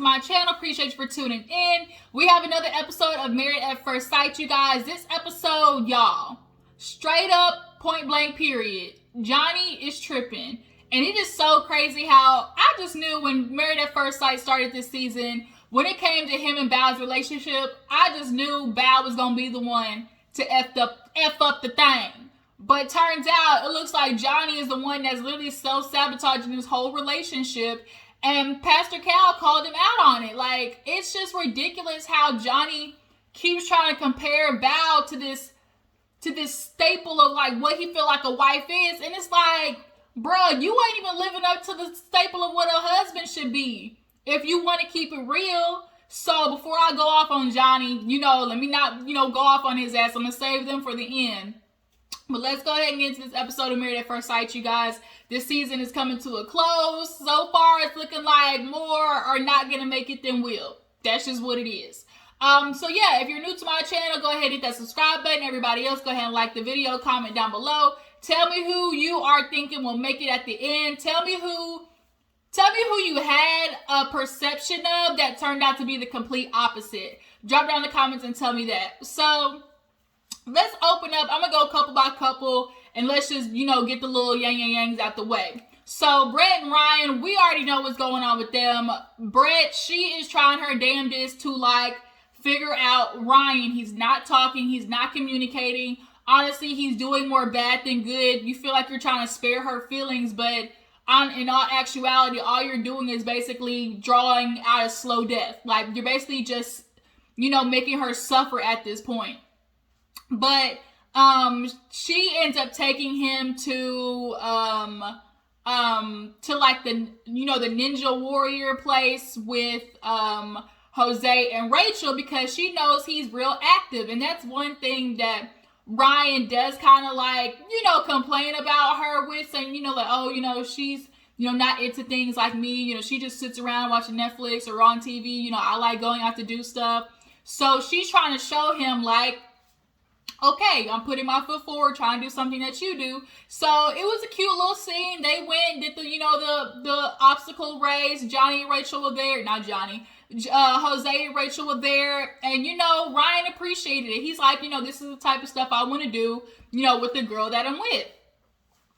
to my channel, appreciate you for tuning in. We have another episode of Married at First Sight, you guys. This episode, y'all, straight up, point blank period, Johnny is tripping. And it is so crazy how I just knew when Married at First Sight started this season, when it came to him and Bao's relationship, I just knew Bao was going to be the one to F up the thing. But turns out, it looks like Johnny is the one that's literally self-sabotaging this whole relationship. And Pastor Cal called him out on it. Like, it's just ridiculous how Johnny keeps trying to compare Bao to this staple of, like, what he feel like a wife is. And it's like, bro, you ain't even living up to the staple of what a husband should be, if you want to keep it real. So before I go off on Johnny, let me not, go off on his ass. I'm going to save them for the end. But let's go ahead and get into this episode of Married at First Sight, you guys. This season is coming to a close. So far, it's looking like more are not going to make it than will. That's just what it is. So yeah, if you're new to my channel, go ahead and hit that subscribe button. Everybody else, go ahead and like the video, comment down below. Tell me who you are thinking will make it at the end. Tell me who you had a perception of that turned out to be the complete opposite. Drop down in the comments and tell me that. So let's open up. I'm going to go couple by couple, and let's just, get the little yang-yangs out the way. So Brett and Ryan, we already know what's going on with them. Brett, she is trying her damnedest to, figure out Ryan. He's not talking. He's not communicating. Honestly, he's doing more bad than good. You feel like you're trying to spare her feelings, but in all actuality, all you're doing is basically drawing out a slow death. Like, you're basically just, making her suffer at this point. But she ends up taking him to the Ninja Warrior place with Jose and Rachel, because she knows he's real active. And that's one thing that Ryan does kind of complain about her with, saying, she's, not into things like me. She just sits around watching Netflix or on TV. I like going out to do stuff. So she's trying to show him, okay, I'm putting my foot forward, trying to do something that you do. So it was a cute little scene. They went, did the obstacle race. Johnny and Rachel were there. Not Johnny. Jose and Rachel were there. And, Ryan appreciated it. He's like, this is the type of stuff I want to do, with the girl that I'm with.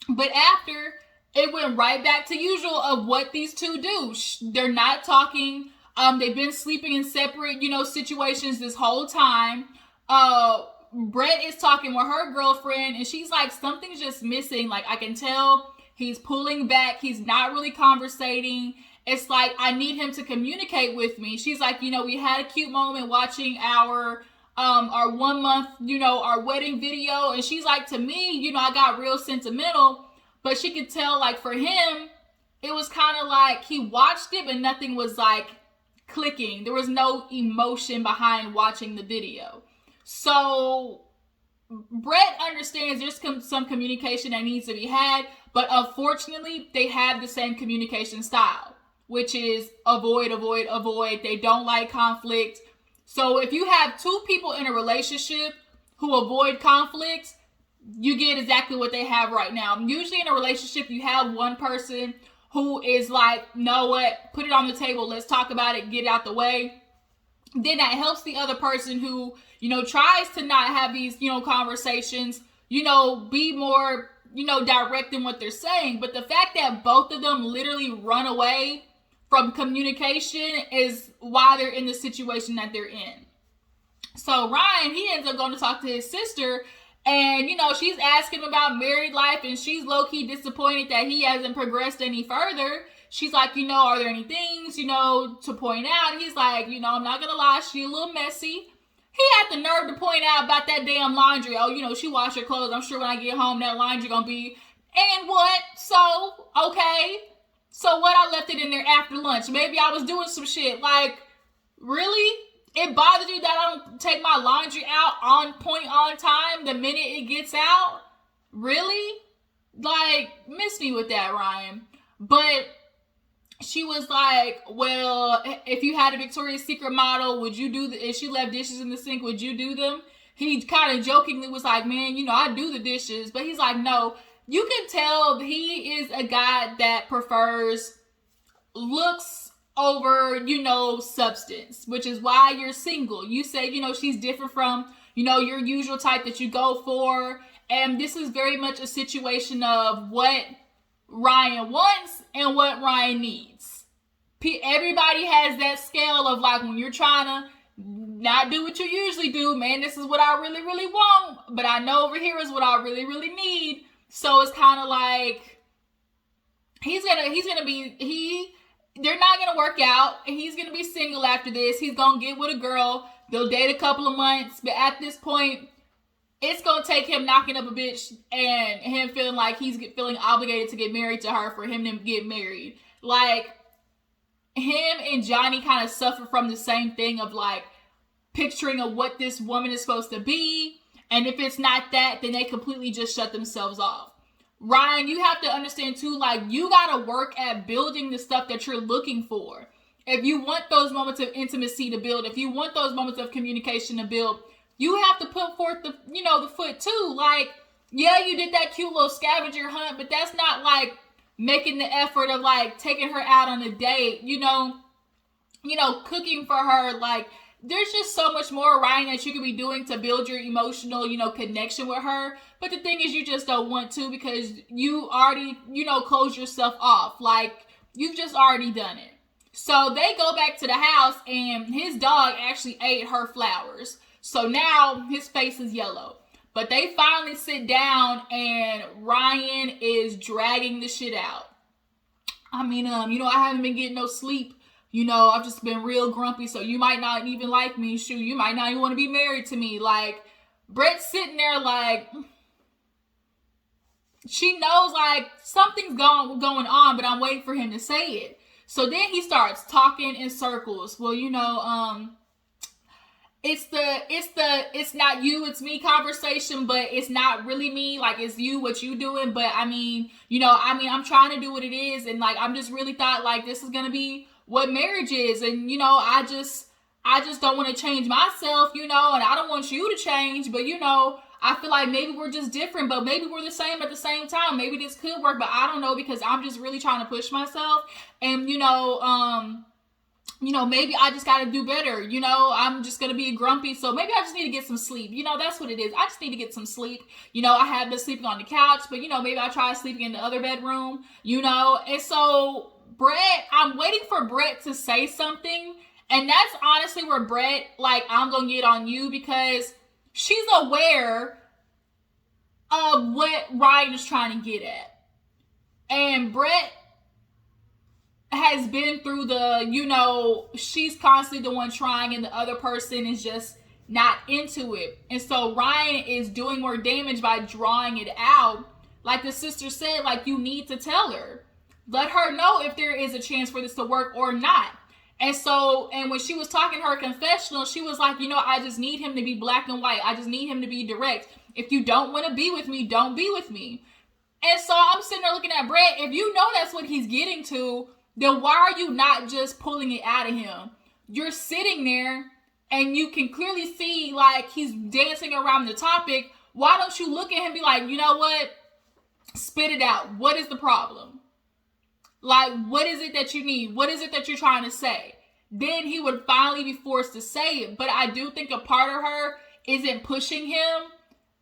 But after, it went right back to usual of what these two do. They're not talking. They've been sleeping in separate, situations this whole time. Brett is talking with her girlfriend, and she's like, something's just missing. Like, I can tell he's pulling back. He's not really conversating. It's like, I need him to communicate with me. She's like, we had a cute moment watching our 1 month, our wedding video. And she's like, to me, I got real sentimental, but she could tell, for him, it was kind of like he watched it, but nothing was clicking. There was no emotion behind watching the video. So Brett understands there's some communication that needs to be had, but unfortunately, they have the same communication style, which is avoid, avoid, avoid. They don't like conflict. So if you have two people in a relationship who avoid conflicts, you get exactly what they have right now. Usually in a relationship, you have one person who is like, know what, put it on the table, let's talk about it, get it out the way. Then that helps the other person who, tries to not have these, conversations, be more, direct in what they're saying. But the fact that both of them literally run away from communication is why they're in the situation that they're in. So Ryan, he ends up going to talk to his sister, and, she's asking about married life, and she's low-key disappointed that he hasn't progressed any further. She's like, are there any things, to point out? He's like, I'm not going to lie, she a little messy. He had the nerve to point out about that damn laundry. Oh, she washed her clothes. I'm sure when I get home, that laundry going to be, and what? So, okay. So what? I left it in there after lunch. Maybe I was doing some shit. Really? It bothers you that I don't take my laundry out on point, on time, the minute it gets out? Really? Miss me with that, Ryan. But she was like, well, if you had a Victoria's Secret model, would you do if she left dishes in the sink, would you do them? He kind of jokingly was like, man, I do the dishes. But he's like, no, you can tell he is a guy that prefers looks over, substance, which is why you're single. You say, she's different from, your usual type that you go for. And this is very much a situation of what Ryan wants and what Ryan needs. Everybody has that scale of like, when you're trying to not do what you usually do, man, this is what I really, really want, but I know over here is what I really, really need. So it's kind of like, they're not going to work out, and he's going to be single after this. He's going to get with a girl. They'll date a couple of months, but at this point, it's going to take him knocking up a bitch and him feeling like he's feeling obligated to get married to her for him to get married. Like, him and Johnny kind of suffer from the same thing of like picturing of what this woman is supposed to be. And if it's not that, then they completely just shut themselves off. Ryan, you have to understand too, like, you got to work at building the stuff that you're looking for. If you want those moments of intimacy to build, if you want those moments of communication to build, you have to put forth the foot too. Like, yeah, you did that cute little scavenger hunt, but that's not like making the effort of like taking her out on a date, cooking for her. Like, there's just so much more, Ryan, that you could be doing to build your emotional, connection with her. But the thing is, you just don't want to because you already, closed yourself off. Like, you've just already done it. So they go back to the house and his dog actually ate her flowers. So now his face is yellow. But they finally sit down and Ryan is dragging the shit out. I mean, I haven't been getting no sleep. I've just been real grumpy, so you might not even like me. Shoot, you might not even want to be married to me. Like, Brett's sitting there like, she knows like something's going on, but I'm waiting for him to say it. So then he starts talking in circles. Well, it's not you, it's me conversation, but it's not really me. Like, it's you, what you doing. But I'm trying to do what it is. And like, I'm just really thought like this is going to be what marriage is. And, I just don't want to change myself, and I don't want you to change, but I feel like maybe we're just different, but maybe we're the same at the same time. Maybe this could work, but I don't know, because I'm just really trying to push myself. And, maybe I just got to do better. I'm just going to be grumpy. So maybe I just need to get some sleep. That's what it is. I just need to get some sleep. I have been sleeping on the couch, but, maybe I try sleeping in the other bedroom, and so Brett, I'm waiting for Brett to say something. And that's honestly where Brett, like, I'm going to get on you, because she's aware of what Ryan is trying to get at. And Brett has been through she's constantly the one trying and the other person is just not into it. And so Ryan is doing more damage by drawing it out. Like the sister said, like, you need to tell her. Let her know if there is a chance for this to work or not. And when she was talking her confessional, she was like, I just need him to be black and white. I just need him to be direct. If you don't want to be with me, don't be with me. And so I'm sitting there looking at Brett. If you know that's what he's getting to, then why are you not just pulling it out of him? You're sitting there and you can clearly see like he's dancing around the topic. Why don't you look at him and be like, you know what? Spit it out. What is the problem? Like, what is it that you need? What is it that you're trying to say? Then he would finally be forced to say it. But I do think a part of her isn't pushing him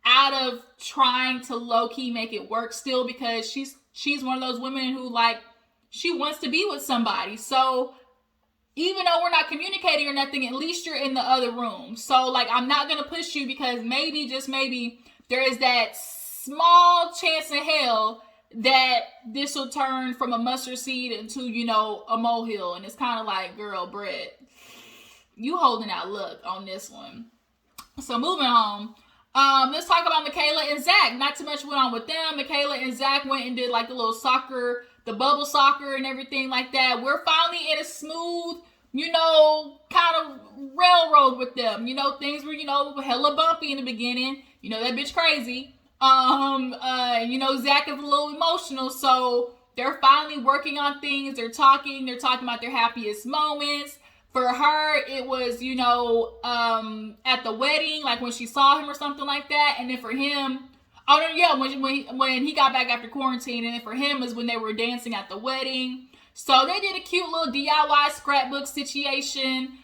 out of trying to low-key make it work still, because she's one of those women who, like, she wants to be with somebody. So even though we're not communicating or nothing, at least you're in the other room. So, like, I'm not going to push you, because maybe, just maybe, there is that small chance in hell that this will turn from a mustard seed into, a molehill. And it's kind of like, girl, Brett, you holding out luck on this one. So moving on. Let's talk about Michaela and Zach. Not too much went on with them. Michaela and Zach went and did like the little soccer, the bubble soccer and everything like that. We're finally in a smooth, kind of railroad with them. Things were, hella bumpy in the beginning. That bitch crazy. Zach is a little emotional, so they're finally working on things. They're talking about their happiest moments. For her, it was, at the wedding, like when she saw him or something like that. And then for him, when he got back after quarantine. And then for him is when they were dancing at the wedding. So they did a cute little DIY scrapbook situation.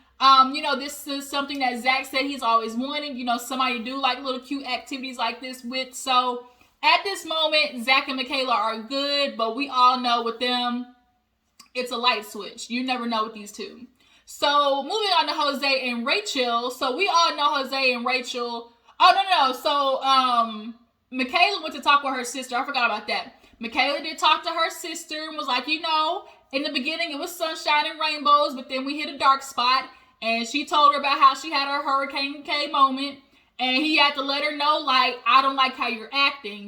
This is something that Zach said he's always wanted, somebody to do like little cute activities like this with. So at this moment, Zach and Michaela are good, but we all know with them, it's a light switch. You never know with these two. So moving on to Jose and Rachel. So we all know Jose and Rachel. Oh, no. So Michaela went to talk with her sister. I forgot about that. Michaela did talk to her sister and was like, in the beginning it was sunshine and rainbows, but then we hit a dark spot. And she told her about how she had her Hurricane K moment. And he had to let her know, like, I don't like how you're acting,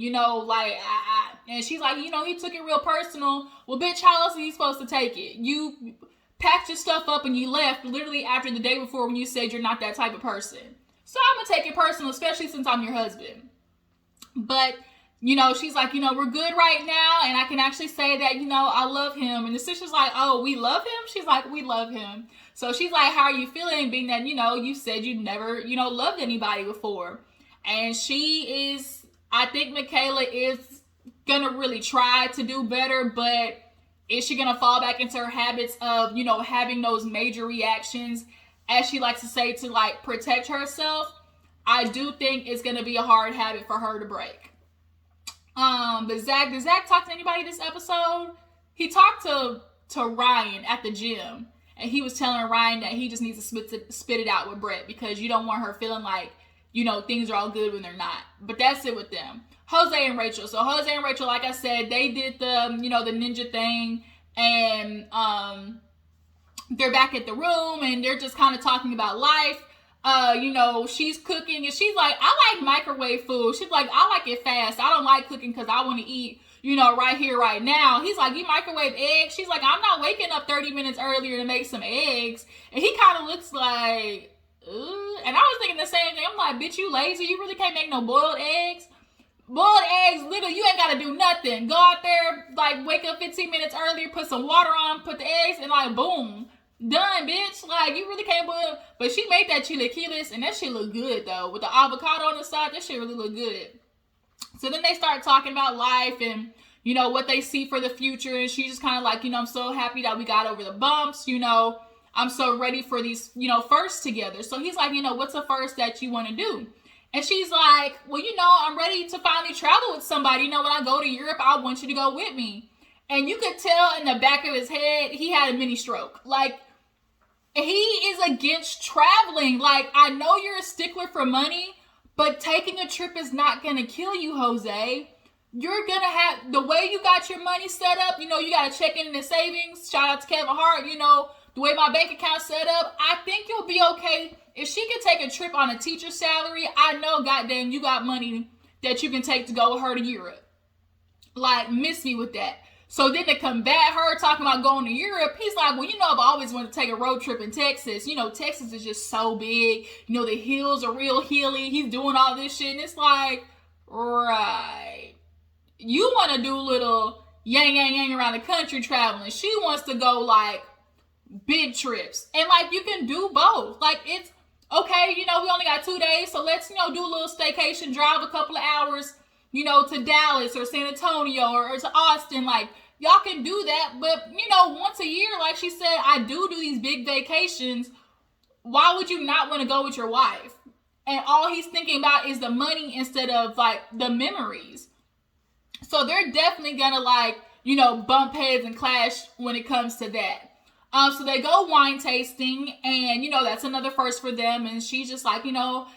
and she's like, he took it real personal. Well, bitch, how else are you supposed to take it? You packed your stuff up and you left literally after the day before when you said you're not that type of person. So I'm going to take it personal, especially since I'm your husband. But, she's like, we're good right now. And I can actually say that, I love him. And the sister's like, oh, we love him? She's like, we love him. So she's like, how are you feeling being that, you said you never, loved anybody before? And I think Michaela is going to really try to do better, but is she going to fall back into her habits of, having those major reactions, as she likes to say, to like protect herself? I do think it's going to be a hard habit for her to break. But did Zach talk to anybody this episode? He talked to Ryan at the gym. And he was telling Ryan that he just needs to spit it out with Brett, because you don't want her feeling like, things are all good when they're not. But that's it with them. Jose and Rachel. So Jose and Rachel, like I said, they did the, the ninja thing. And they're back at the room and they're just kind of talking about life. She's cooking and she's like, I like microwave food. She's like, I like it fast. I don't like cooking because I want to eat, right here, right now. He's like, you microwave eggs? She's like, I'm not waking up 30 minutes earlier to make some eggs. And he kind of looks like, ugh. And I was thinking the same thing. I'm like, bitch, you lazy? You really can't make no boiled eggs? Boiled eggs, literally, you ain't got to do nothing. Go out there, like, wake up 15 minutes earlier, put some water on, put the eggs, and like, boom. Done, bitch. Like, you really can't boil. But she made that chilaquiles, and that shit look good, though. With the avocado on the side, that shit really look good. So then they start talking about life and, what they see for the future. And she's just kind of like, I'm so happy that we got over the bumps. I'm so ready for these, firsts together. So he's like, what's the first that you want to do? And she's like, well, I'm ready to finally travel with somebody. When I go to Europe, I want you to go with me. And you could tell in the back of his head, he had a mini stroke. Like, he is against traveling. Like, I know you're a stickler for money, but taking a trip is not going to kill you, Jose. You're going to have, the way you got your money set up, you got to check in the savings. Shout out to Kevin Hart, the way my bank account's set up. I think you'll be okay. If she can take a trip on a teacher's salary, I know, goddamn, you got money that you can take to go with her to Europe. Like, miss me with that. So then to combat her talking about going to Europe, he's like, well, I've always wanted to take a road trip in Texas. Texas is just so big. The hills are real hilly. He's doing all this shit. And it's like, right. You want to do little yang around the country traveling. She wants to go, like, big trips. And, like, you can do both. Like, it's, okay, we only got 2 days. So let's, do a little staycation, drive a couple of hours, to Dallas or San Antonio or to Austin. Like, y'all can do that, but, once a year, like she said, I do these big vacations. Why would you not want to go with your wife? And all he's thinking about is the money instead of, like, the memories. So they're definitely going to, like, bump heads and clash when it comes to that. So they go wine tasting, and, that's another first for them. And she's just like,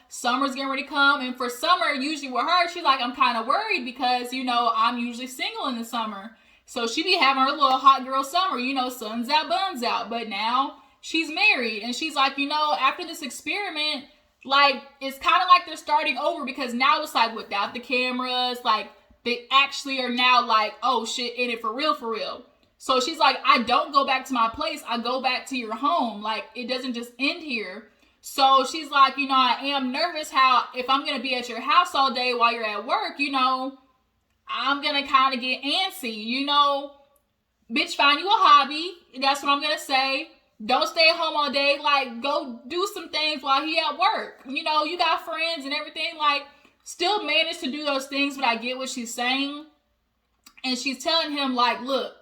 summer's getting ready to come. And for summer, usually with her, she's like, I'm kind of worried because, I'm usually single in the summer. So she be having her little hot girl summer, sun's out, buns out. But now she's married. And she's like, after this experiment, like, it's kind of like they're starting over, because now it's like without the cameras, like, they actually are now like, oh shit, in it for real, for real. So she's like, I don't go back to my place. I go back to your home. Like, it doesn't just end here. So she's like, I am nervous how if I'm going to be at your house all day while you're at work, I'm going to kind of get antsy, bitch, find you a hobby. That's what I'm going to say. Don't stay at home all day. Like, go do some things while he at work. You got friends and everything. Like, still manage to do those things, but I get what she's saying. And she's telling him, like, look,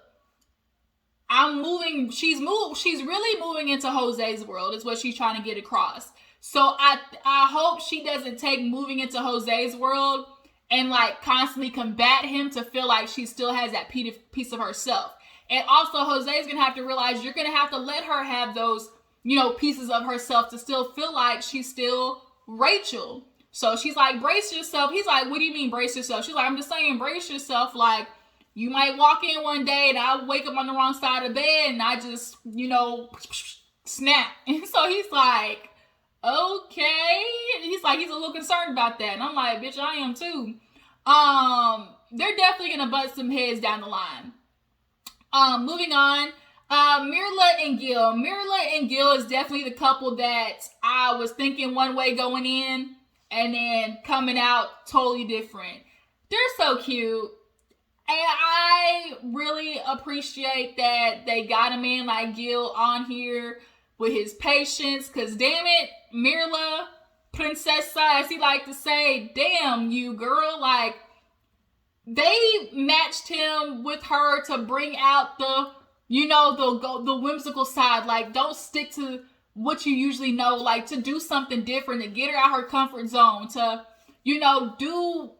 she's really moving into Jose's world is what she's trying to get across. So I hope she doesn't take moving into Jose's world and like constantly combat him to feel like she still has that piece of herself. And also Jose's gonna have to realize you're gonna have to let her have those, pieces of herself to still feel like she's still Rachel. So she's like, brace yourself. He's like, what do you mean brace yourself? She's like, I'm just saying brace yourself. Like, you might walk in one day and I wake up on the wrong side of the bed and I just, snap. And so he's like, okay. He's like, he's a little concerned about that. And I'm like, bitch, I am too. They're definitely going to butt some heads down the line. Moving on. Myrla and Gill. Myrla and Gill is definitely the couple that I was thinking one way going in and then coming out totally different. They're so cute. And I really appreciate that they got a man like Gill on here with his patience. Because damn it, Myrla, Princessa, as he like to say, damn you, girl. Like, they matched him with her to bring out the whimsical side. Like, don't stick to what you usually know. Like, to do something different, to get her out her comfort zone, to, do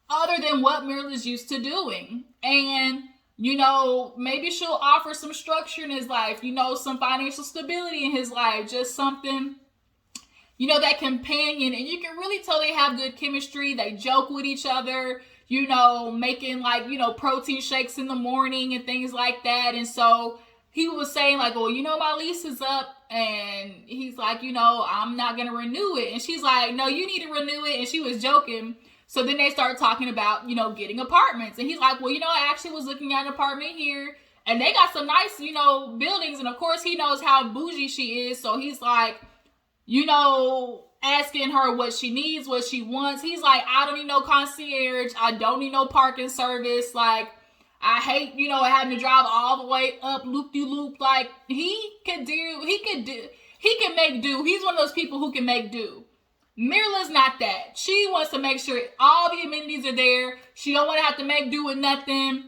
other than what Myrla's used to doing. And, maybe she'll offer some structure in his life, some financial stability in his life, just something, that companion. And you can really tell they have good chemistry. They joke with each other, making like, protein shakes in the morning and things like that. And so he was saying like, well, my lease is up. And he's like, I'm not going to renew it. And she's like, no, you need to renew it. And she was joking. So then they started talking about, getting apartments. And he's like, well, I actually was looking at an apartment here. And they got some nice, buildings. And of course, he knows how bougie she is. So he's like, asking her what she needs, what she wants. He's like, I don't need no concierge. I don't need no parking service. Like, I hate, having to drive all the way up loop-de-loop. Like, he can make do. He's one of those people who can make do. Myrla's not that. She wants to make sure all the amenities are there. She don't want to have to make do with nothing.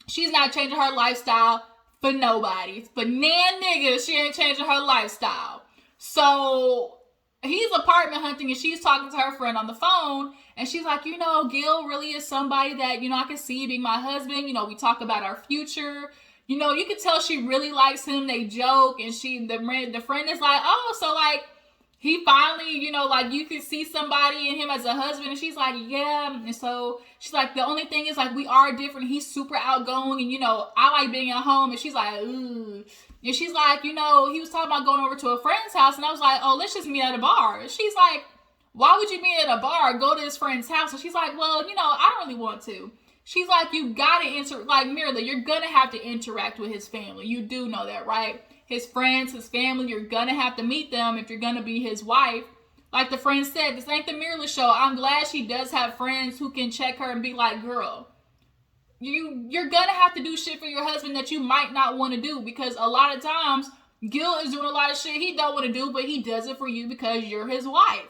She's not changing her lifestyle for nobody. For nan niggas, she ain't changing her lifestyle. So he's apartment hunting and she's talking to her friend on the phone. And she's like, Gil really is somebody that, I can see being my husband. We talk about our future. You can tell she really likes him. They joke. And the friend is like, oh, so like, he finally, like you can see somebody in him as a husband. And she's like, yeah. And so she's like, the only thing is like, we are different. He's super outgoing. And, I like being at home. And she's like, ooh. And she's like, he was talking about going over to a friend's house. And I was like, oh, let's just meet at a bar. And she's like, why would you meet at a bar? Go to his friend's house. And she's like, well, I don't really want to. She's like, you got to like Myrla, you're going to have to interact with his family. You do know that, right? His friends, his family, you're going to have to meet them if you're going to be his wife. Like the friend said, this ain't the Myrla show. I'm glad she does have friends who can check her and be like, girl, you're going to have to do shit for your husband that you might not want to do. Because a lot of times, Gil is doing a lot of shit he don't want to do, but he does it for you because you're his wife.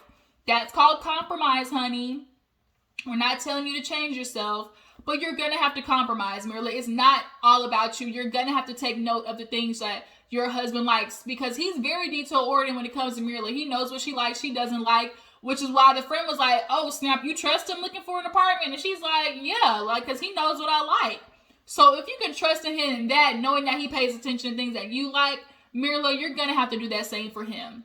That's called compromise, honey. We're not telling you to change yourself, but you're going to have to compromise, Myrla. It's not all about you. You're going to have to take note of the things that your husband likes because he's very detail-oriented when it comes to Myrla. He knows what she likes, she doesn't like, which is why the friend was like, oh, snap, you trust him looking for an apartment? And she's like, yeah, like, because he knows what I like. So if you can trust in him in that, knowing that he pays attention to things that you like, Myrla, you're going to have to do that same for him.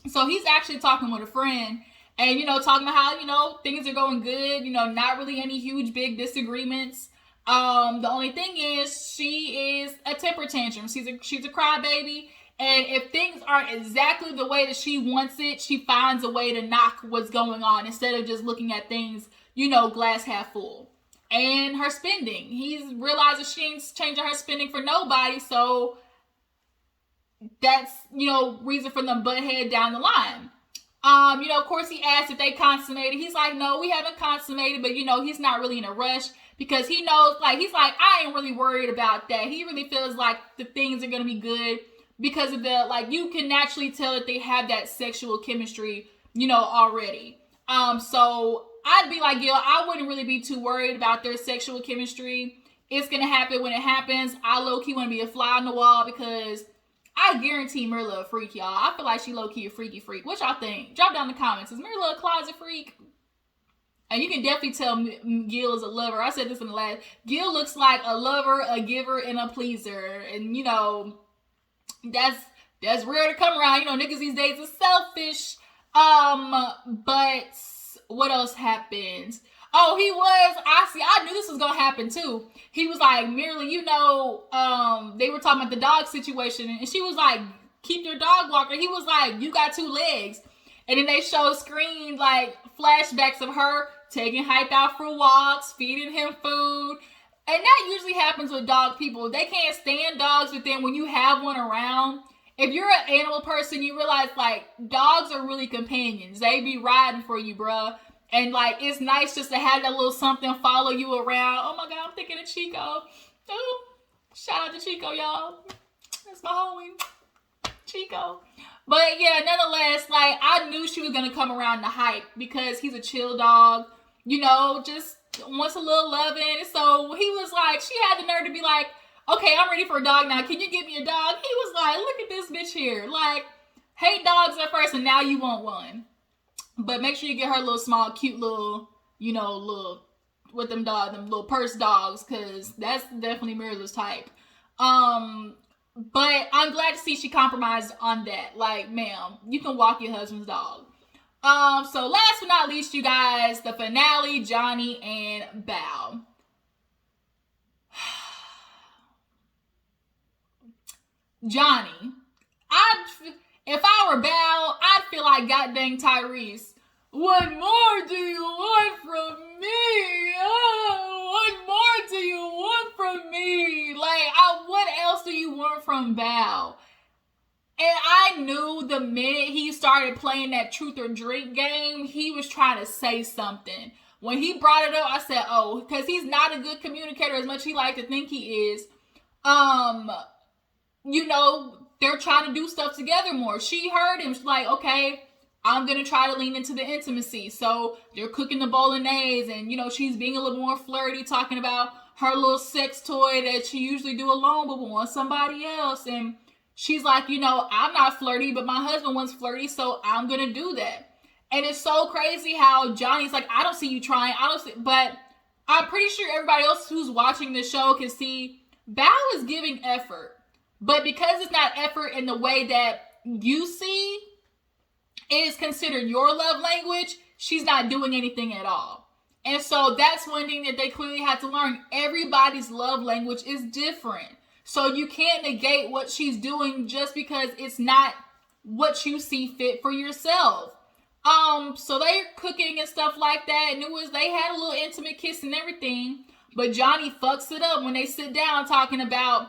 So he's actually talking with a friend and, talking about how, things are going good, not really any huge, big disagreements. The only thing is she is a temper tantrum. She's a crybaby. And if things aren't exactly the way that she wants it, she finds a way to knock what's going on instead of just looking at things, glass half full. And her spending. He's realizes she ain't changing her spending for nobody. So that's, reason for them butt head down the line. Of course he asked if they consummated. He's like, no, we haven't consummated, but he's not really in a rush because he knows, like, he's like, I ain't really worried about that. He really feels like the things are going to be good because of the, like, you can naturally tell that they have that sexual chemistry, already. So I'd be like, I wouldn't really be too worried about their sexual chemistry. it's going to happen when it happens. I low-key want to be a fly on the wall because I guarantee Myrla a freak, y'all. I feel like she low-key a freaky freak. What y'all think? Drop down in the comments. Is Myrla a closet freak? And you can definitely tell Gill is a lover. I said this in the last. Gill looks like a lover, a giver, and a pleaser. And, you know, that's rare to come around. You know, niggas these days are selfish. But what else happened? Oh, I knew this was gonna happen too. He was like, Myrla, you know, they were talking about the dog situation, and she was like, keep your dog walker. He was like, you got 2 legs. And then they show screen, like, flashbacks of her taking Hype out for walks, feeding him food. And that usually happens with dog people. They can't stand dogs, but then when you have one around, if you're an animal person, you realize, like, dogs are really companions. They be riding for you, bruh. And, like, it's nice just to have that little something follow you around. Oh, my God, I'm thinking of Chico. Ooh, shout out to Chico, y'all. That's my homie, Chico. But, yeah, nonetheless, like, I knew she was going to come around to Hype because he's a chill dog. You know, just wants a little loving. So, he was like, she had the nerve to be like, okay, I'm ready for a dog now. Can you get me a dog? He was like, look at this bitch here. Like, hate dogs at first, and now you want one. But make sure you get her little small, cute little, you know, little, with them little purse dogs, because that's definitely Myrla's type. But I'm glad to see she compromised on that. Like, ma'am, you can walk your husband's dog. So last but not least, you guys, the finale, Johnny and Bao. Johnny, if I were Bao, I'd feel like goddamn Tyrese. What more do you want from me? Oh, what more do you want from me? Like, what else do you want from Bao? And I knew the minute he started playing that truth or drink game, he was trying to say something. When he brought it up, I said, oh, because he's not a good communicator as much as he like to think he is. You know, they're trying to do stuff together more. She heard him. She's like, okay, I'm going to try to lean into the intimacy. So they're cooking the bolognese and, you know, she's being a little more flirty, talking about her little sex toy that she usually do alone but wants somebody else. And she's like, you know, I'm not flirty, but my husband wants flirty, so I'm going to do that. And it's so crazy how Johnny's like, I don't see you trying. But I'm pretty sure everybody else who's watching the show can see Bao is giving effort. But because it's not effort in the way that you see is considered your love language, she's not doing anything at all. And so that's one thing that they clearly had to learn. Everybody's love language is different. So you can't negate what she's doing just because it's not what you see fit for yourself. So they're cooking and stuff like that. And they had a little intimate kiss and everything. But Johnny fucks it up when they sit down talking about,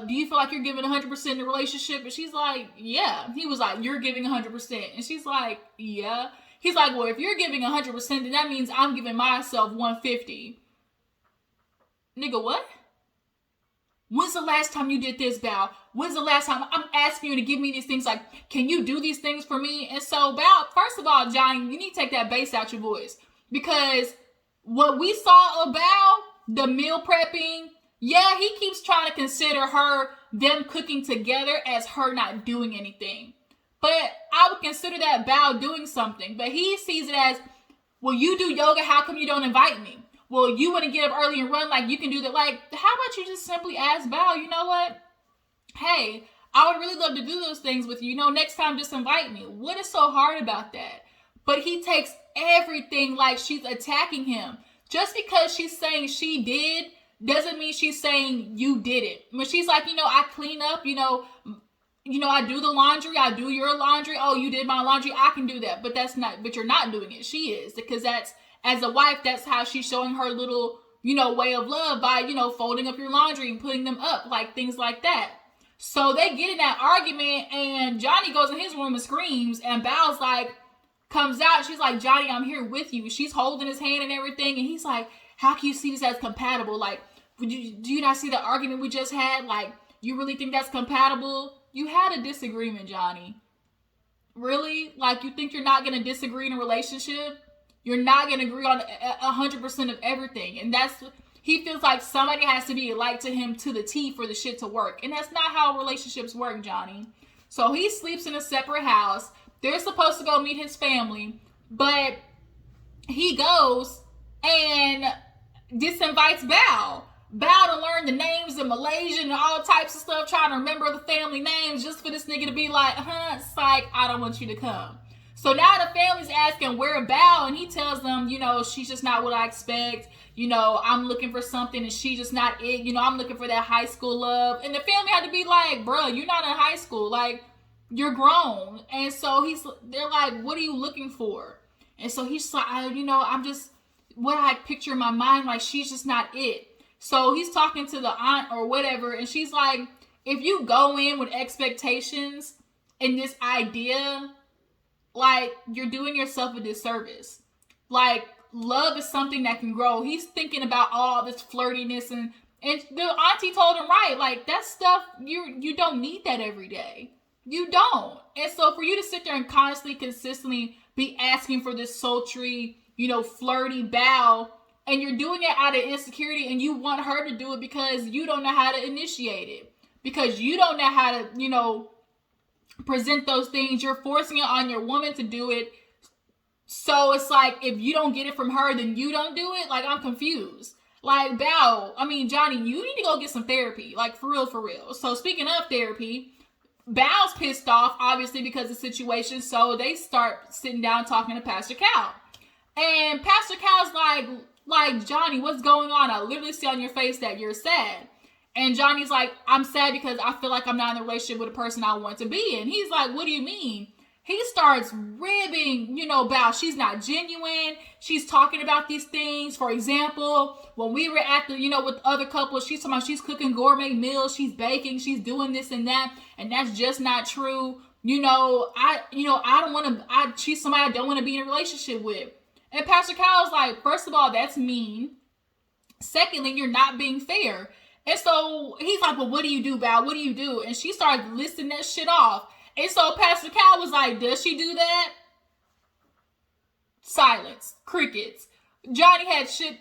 do you feel like you're giving 100% in the relationship? And she's like, yeah. He was like, you're giving 100%. And she's like, yeah. He's like, well, if you're giving 100%, then that means I'm giving myself 150. Nigga, what? When's the last time you did this, Bao? When's the last time I'm asking you to give me these things? Like, can you do these things for me? And so, Bao, first of all, Johnny, you need to take that bass out your voice. Because what we saw about the meal prepping, yeah, he keeps trying to consider them cooking together as her not doing anything. But I would consider that Bao doing something. But he sees it as, well, you do yoga, how come you don't invite me? Well, you want to get up early and run, like, you can do that. Like, how about you just simply ask Bao, you know what? Hey, I would really love to do those things with you. You know, next time, just invite me. What is so hard about that? But he takes everything like she's attacking him. Just because she's saying she did doesn't mean she's saying you did it. When she's like, you know, I clean up, you know, I do the laundry, I do your laundry. Oh, you did my laundry, I can do that. But you're not doing it. She is. Because as a wife, that's how she's showing her little, you know, way of love by, you know, folding up your laundry and putting them up, like things like that. So they get in that argument and Johnny goes in his room and screams and Bao's like, comes out. She's like, Johnny, I'm here with you. She's holding his hand and everything. And he's like, how can you see this as compatible? Like, do you not see the argument we just had? Like, you really think that's compatible? You had a disagreement, Johnny. Really? Like, you think you're not going to disagree in a relationship? You're not going to agree on 100% of everything. And He feels like somebody has to be like to him to the T for the shit to work. And that's not how relationships work, Johnny. So he sleeps in a separate house. They're supposed to go meet his family, but he goes and disinvites Bao. Bao to learn the names of Malaysian and all types of stuff, trying to remember the family names just for this nigga to be like, psych, I don't want you to come. So now the family's asking where Bao, and he tells them, she's just not what I expect. I'm looking for something and she's just not it. I'm looking for that high school love. And the family had to be like, bro, you're not in high school. Like, you're grown. And so they're like, what are you looking for? And so he's like, I'm just, what I picture in my mind, like, she's just not it. So he's talking to the aunt or whatever, and she's like, if you go in with expectations and this idea, like, you're doing yourself a disservice. Like, love is something that can grow. He's thinking about all this flirtiness, and the auntie told him, right, like, that stuff, you don't need that every day. You don't. And so for you to sit there and constantly, consistently be asking for this sultry, flirty Bao, and you're doing it out of insecurity, and you want her to do it because you don't know how to initiate it, because you don't know how to, present those things. You're forcing it on your woman to do it. So it's like, if you don't get it from her, then you don't do it. Like, I'm confused. Like, Johnny, you need to go get some therapy. Like, for real. So speaking of therapy, Bao's pissed off, obviously, because of the situation. So they start sitting down talking to Pastor Cal. And Pastor Cal's like, Johnny, what's going on? I literally see on your face that you're sad. And Johnny's like, I'm sad because I feel like I'm not in a relationship with a person I want to be in. He's like, what do you mean? He starts ribbing, Bao. She's not genuine. She's talking about these things. For example, when we were at the, with other couples, she's talking about she's cooking gourmet meals, she's baking, she's doing this and that, and that's just not true. I don't want to, she's somebody I don't want to be in a relationship with. And Pastor Cal's like, first of all, that's mean. Secondly, you're not being fair. And so he's like, well, what do you do, Bao? What do you do? And she started listing that shit off. And so Pastor Cal was like, does she do that? Silence. Crickets. Johnny had shit.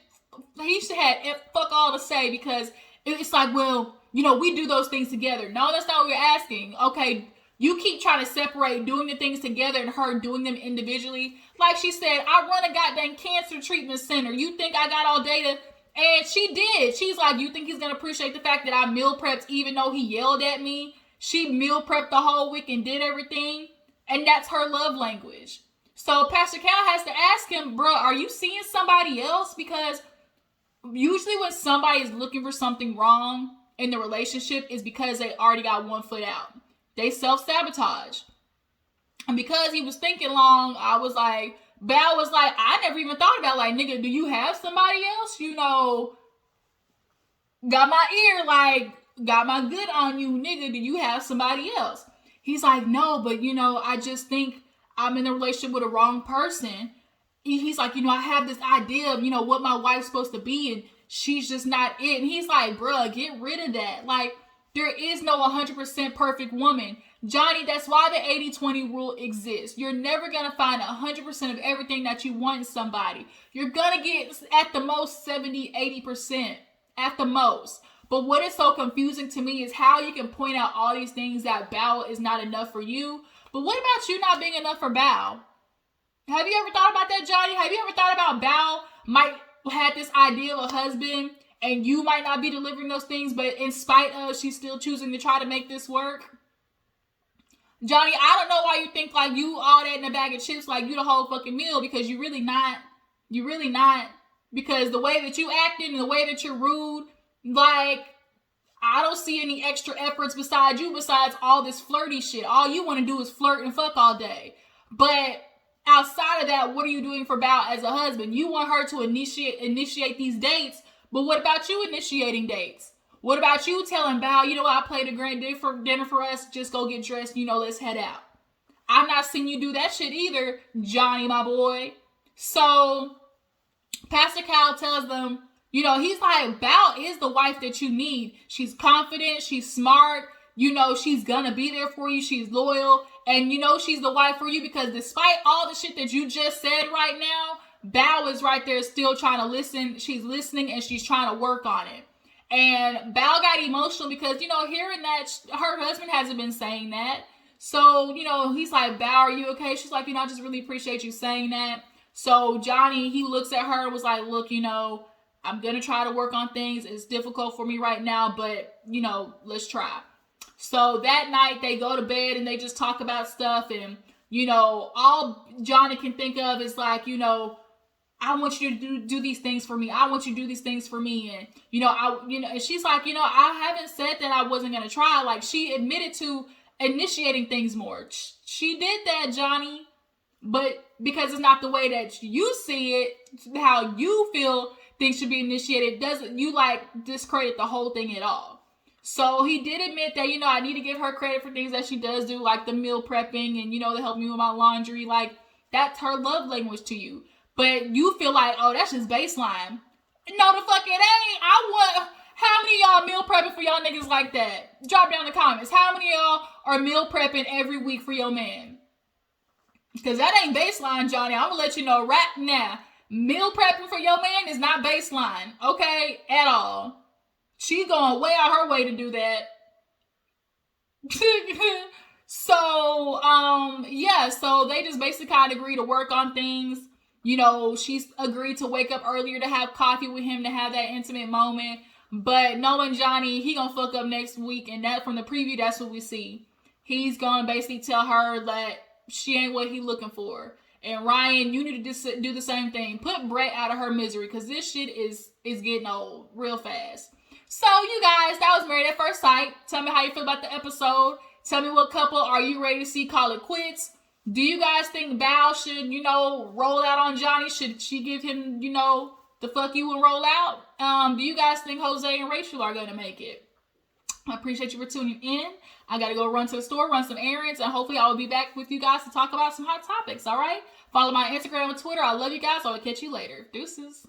He had fuck all to say, because it's like, well, we do those things together. No, that's not what we're asking. Okay, you keep trying to separate doing the things together and her doing them individually. Like she said, I run a goddamn cancer treatment center. You think I got all data? And she did. She's like, you think he's going to appreciate the fact that I meal prepped even though he yelled at me? She meal prepped the whole week and did everything. And that's her love language. So Pastor Cal has to ask him, bro, are you seeing somebody else? Because usually when somebody is looking for something wrong in the relationship is because they already got one foot out. They self-sabotage. And because he was thinking long, I was like, Bao was like, I never even thought about, like, nigga, do you have somebody else? Got my ear, like, got my good on you, nigga. Do you have somebody else? He's like, no, but, I just think I'm in a relationship with a wrong person. He's like, I have this idea of, what my wife's supposed to be, and she's just not it. And he's like, bruh, get rid of that. Like, there is no 100% perfect woman. Johnny, that's why the 80-20 rule exists. You're never going to find 100% of everything that you want in somebody. You're going to get at the most 70, 80% at the most. But what is so confusing to me is how you can point out all these things that Bao is not enough for you. But what about you not being enough for Bao? Have you ever thought about that, Johnny? Have you ever thought about Bao might have this idea of a husband and you might not be delivering those things, but in spite of, she's still choosing to try to make this work? Johnny, I don't know why you think like you all that in a bag of chips, like you the whole fucking meal, because you're really not. You're really not. Because the way that you acting and the way that you're rude, like, I don't see any extra efforts besides all this flirty shit. All you want to do is flirt and fuck all day. But outside of that, what are you doing for Bao as a husband? You want her to initiate these dates, but what about you initiating dates? What about you telling Bao, I played a grand dinner for us, just go get dressed, let's head out. I'm not seeing you do that shit either, Johnny, my boy. So Pastor Cal tells them, he's like, Bao is the wife that you need. She's confident, she's smart, she's gonna be there for you, she's loyal, and she's the wife for you, because despite all the shit that you just said right now, Bao is right there still trying to listen. She's listening and she's trying to work on it. And Bao got emotional because, hearing that her husband hasn't been saying that. So, he's like, Bao, are you okay? She's like, I just really appreciate you saying that. So Johnny, he looks at her and was like, look, I'm going to try to work on things. It's difficult for me right now, but, let's try. So that night they go to bed and they just talk about stuff. And, all Johnny can think of is like, I want you to do these things for me. I want you to do these things for me. And, and she's like, I haven't said that I wasn't going to try. Like, she admitted to initiating things more. She did that, Johnny. But because it's not the way that you see it, how you feel things should be initiated, doesn't you discredit the whole thing at all. So he did admit that, I need to give her credit for things that she does do, like the meal prepping and, to help me with my laundry. Like, that's her love language to you. But you feel like, oh, that's just baseline. No, the fuck it ain't. How many of y'all meal prepping for y'all niggas like that? Drop down in the comments. How many of y'all are meal prepping every week for your man? Because that ain't baseline, Johnny. I'm going to let you know right now. Meal prepping for your man is not baseline. Okay? At all. She's going way out her way to do that. So, so they just basically kind of agree to work on things. She's agreed to wake up earlier to have coffee with him to have that intimate moment. But knowing Johnny, he gonna fuck up next week. And that from the preview, that's what we see. He's gonna basically tell her that she ain't what he looking for. And Ryan, you need to do the same thing. Put Brett out of her misery because this shit is getting old real fast. So, you guys, that was Married at First Sight. Tell me how you feel about the episode. Tell me what couple are you ready to see call it quits. Do you guys think Bao should, roll out on Johnny? Should she give him, the fuck you and roll out? Do you guys think Jose and Rachel are going to make it? I appreciate you for tuning in. I got to go run to the store, run some errands, and hopefully I will be back with you guys to talk about some hot topics, all right? Follow my Instagram and Twitter. I love you guys. I will catch you later. Deuces.